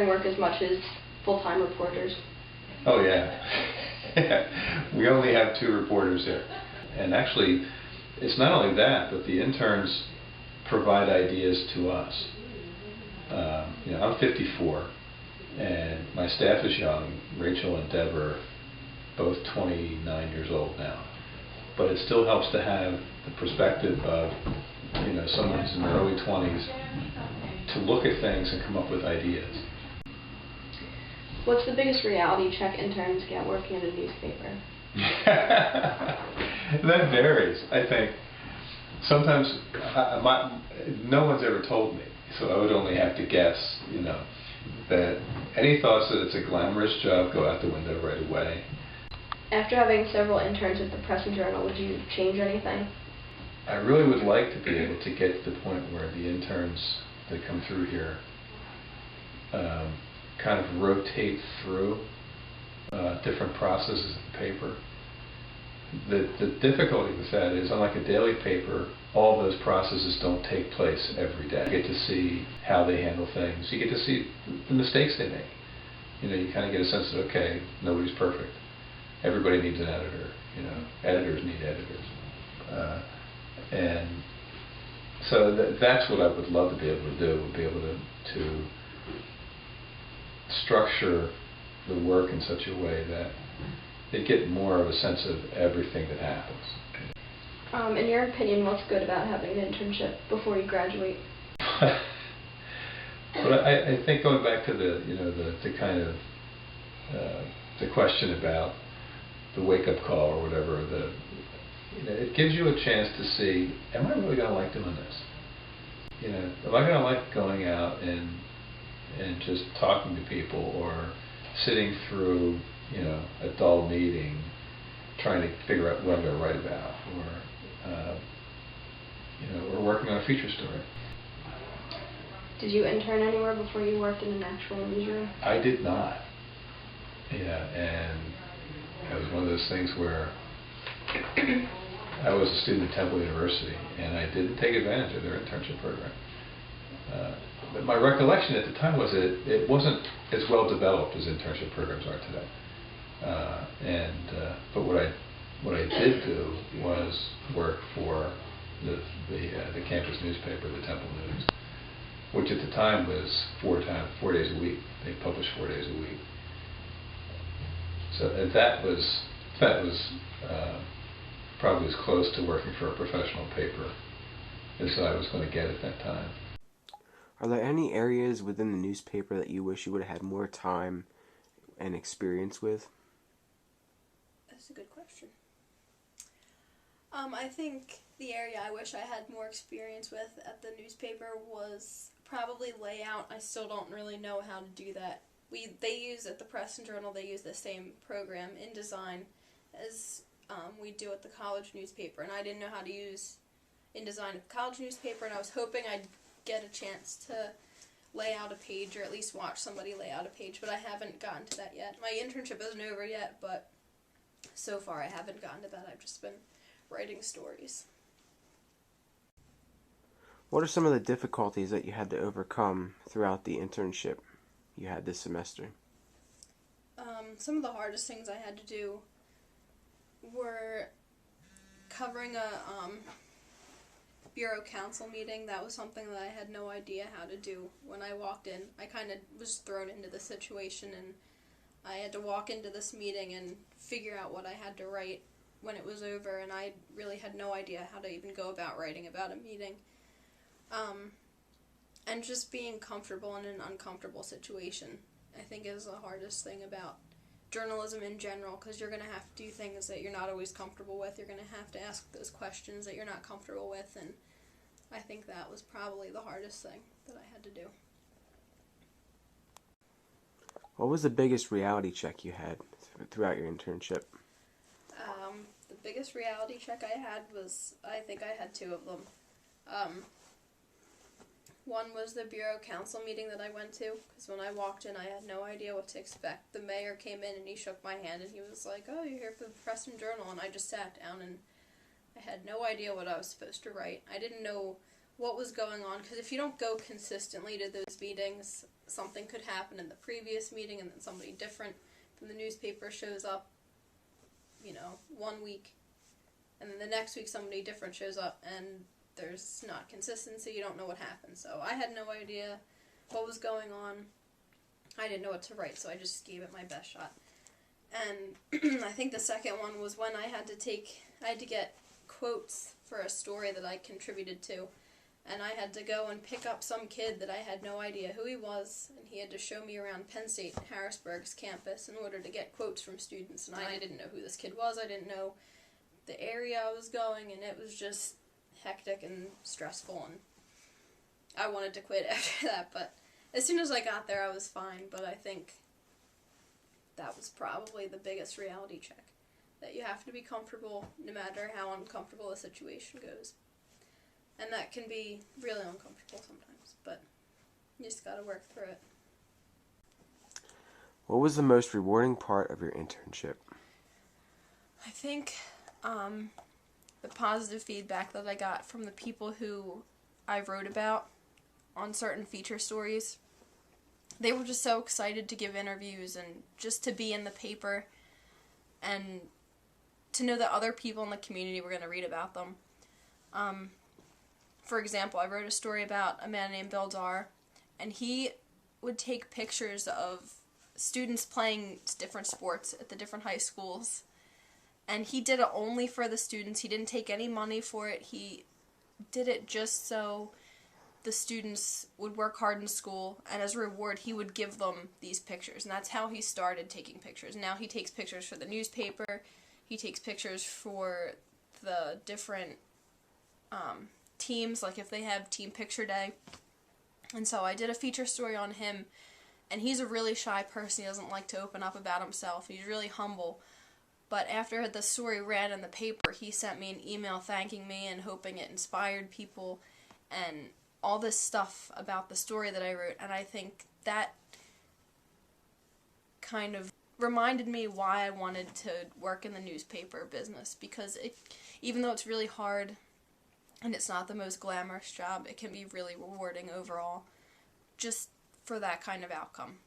intern work as much as full-time reporters? Oh yeah. We only have 2 reporters here. And actually, it's not only that, but the interns provide ideas to us. I'm 54, and my staff is young. Rachel and Deb are both 29 years old now. But it still helps to have the perspective of, someone who's in their early 20s to look at things and come up with ideas. What's the biggest reality check interns get working in a newspaper? That varies. I think sometimes no one's ever told me, so I would only have to guess, that any thoughts that it's a glamorous job go out the window right away. After having several interns at the Press and Journal, would you change anything? I really would like to be able to get to the point where the interns that come through here kind of rotate through different processes of the paper. The difficulty with that is, unlike a daily paper, all those processes don't take place every day. You get to see how they handle things. You get to see the mistakes they make. You kind of get a sense that, okay, nobody's perfect. Everybody needs an editor. Editors need editors. And so that's what I would love to be able to do, would be able to structure the work in such a way that they get more of a sense of everything that happens. In your opinion, what's good about having an internship before you graduate? But I think going back to the kind of the question about the wake-up call or whatever, it gives you a chance to see, am I really going to like doing this? Am I going to like going out and just talking to people, or sitting through a dull meeting trying to figure out what I'm going to write about, or working on a feature story. Did you intern anywhere before you worked in an actual newsroom? I did not. And it was one of those things where I was a student at Temple University, and I didn't take advantage of their internship program. But my recollection at the time was that it wasn't as well developed as internship programs are today. But what I did do was work for the campus newspaper, the Temple News, which at the time was 4 days a week. They published 4 days a week. So that was probably as close to working for a professional paper as I was going to get at that time. Are there any areas within the newspaper that you wish you would have had more time and experience with? That's a good question. I think the area I wish I had more experience with at the newspaper was probably layout. I still don't really know how to do that. They use at the Press and Journal, they use the same program, InDesign, as we do at the college newspaper, and I didn't know how to use InDesign at the college newspaper, and I was hoping I'd get a chance to lay out a page, or at least watch somebody lay out a page, but I haven't gotten to that yet. My internship isn't over yet, but so far I haven't gotten to that. I've just been writing stories. What are some of the difficulties that you had to overcome throughout the internship you had this semester? Some of the hardest things I had to do were covering a bureau council meeting. That was something that I had no idea how to do when I walked in. I kind of was thrown into the situation, and I had to walk into this meeting and figure out what I had to write when it was over, and I really had no idea how to even go about writing about a meeting. And just being comfortable in an uncomfortable situation, I think, is the hardest thing about journalism in general, because you're going to have to do things that you're not always comfortable with. You're going to have to ask those questions that you're not comfortable with, and I think that was probably the hardest thing that I had to do. What was the biggest reality check you had throughout your internship? The biggest reality check I had was, I think I had 2 of them. One was the Bureau Council meeting that I went to, because when I walked in I had no idea what to expect. The mayor came in and he shook my hand and he was like, "Oh, you're here for the Press and Journal," and I just sat down and I had no idea what I was supposed to write. I didn't know what was going on, because if you don't go consistently to those meetings, something could happen in the previous meeting and then somebody different from the newspaper shows up, 1 week, and then the next week somebody different shows up, and there's not consistency, you don't know what happened. So I had no idea what was going on. I didn't know what to write, so I just gave it my best shot. And I think the second one was when I had to get quotes for a story that I contributed to. And I had to go and pick up some kid that I had no idea who he was, and he had to show me around Penn State Harrisburg's campus in order to get quotes from students. And I didn't know who this kid was, I didn't know the area I was going, and it was just hectic and stressful, and I wanted to quit after that, but as soon as I got there I was fine. But I think that was probably the biggest reality check, that you have to be comfortable no matter how uncomfortable a situation goes. And that can be really uncomfortable sometimes, but you just gotta work through it. What was the most rewarding part of your internship? I think the positive feedback that I got from the people who I wrote about on certain feature stories. They were just so excited to give interviews and just to be in the paper and to know that other people in the community were going to read about them. For example, I wrote a story about a man named Bill Dar, and he would take pictures of students playing different sports at the different high schools, and he did it only for the students. He didn't take any money for it. He did it just so the students would work hard in school, and as a reward he would give them these pictures, and that's how he started taking pictures. Now he takes pictures for the newspaper, he takes pictures for the different teams, like if they have team picture day. And so I did a feature story on him, and he's a really shy person. He doesn't like to open up about himself. He's really humble. But after the story ran in the paper, he sent me an email thanking me and hoping it inspired people and all this stuff about the story that I wrote. And I think that kind of reminded me why I wanted to work in the newspaper business, because even though it's really hard and it's not the most glamorous job, it can be really rewarding overall just for that kind of outcome.